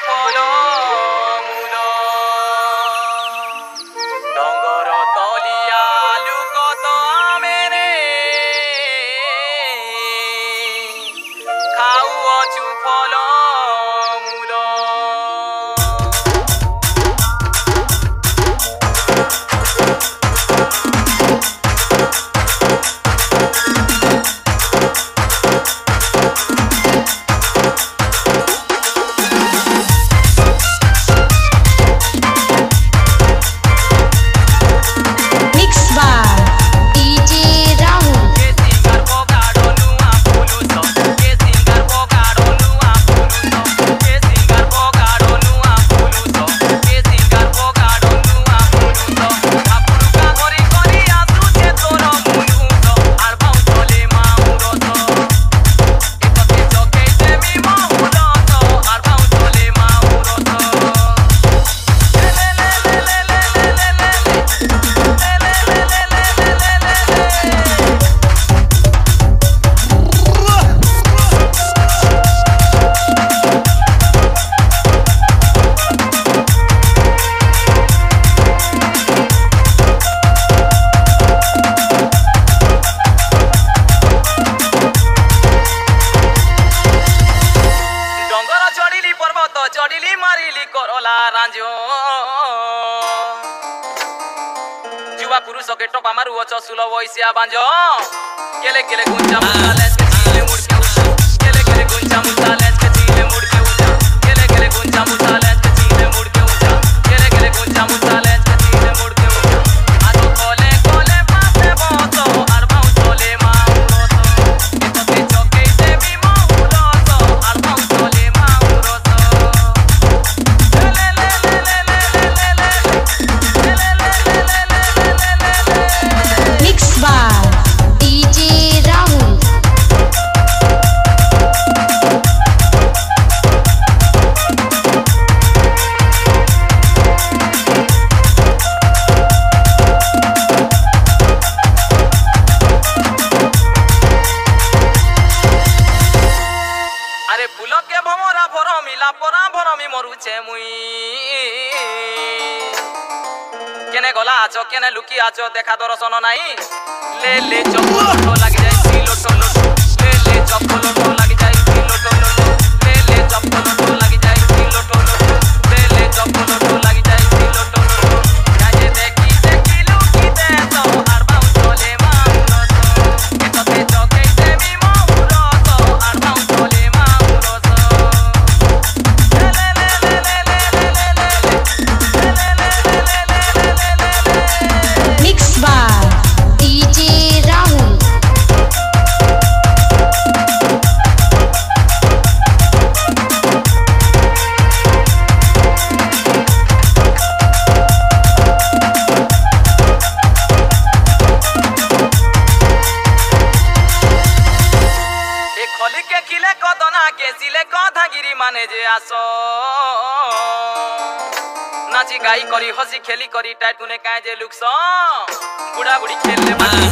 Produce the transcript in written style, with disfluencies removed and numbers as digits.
ফল মূল ডঙ্গর তলিয়া লুকত মেরে খাউছু ফল মূল चढ़िली मारिली करला रांजो जुवा पुरुष के टपा मारू अच सुल वैसिया बांजो केले केले गुंजा मुसा लेस के चीले मुड़ के उठा केले केले गुंजा मुसा लेस के चीले मुड़ के उठा केले केले गुंजा मुसा लेस के चीले मुड़ के उठा केले केले गुंजा मुसा लेस के चीले मुड़ के उठा आजो कोले कोले पापे बोतो आर बाउ चले माउरोतो एतते चके देवी माउरोतो आर बाउ चले माउरोतो Mixed by DJ Rahul. अरे फूल के भमरा भरमिला परा भरमी मरुचे मुई केने गला आछो केने लुकी आछो देखा दर्शन नाई ले ले चप्पल लग जाए सिलो टोलो ले ले चप्पल लग जाए सिलो टोलो ले ले चप्पल लग जाए सिलो टोलो ले ले चप्पल लग जाए सिलो टोलो जाजे देखी देखी लुकी दे तो आर बाउ चले माउरो तो एतते चके देवी माउरो तो आर बाउ चले माउरो तो ले ले ले ले ले ले ले Mixed by DJ Rahul. खली के खिले कदना के सिले कथा गिरी माने जे आसो नाची गाई करी हसी खेली करी टाइट कुने काए जे लुकस बुढ़ा बुढ़ी खेलले माटी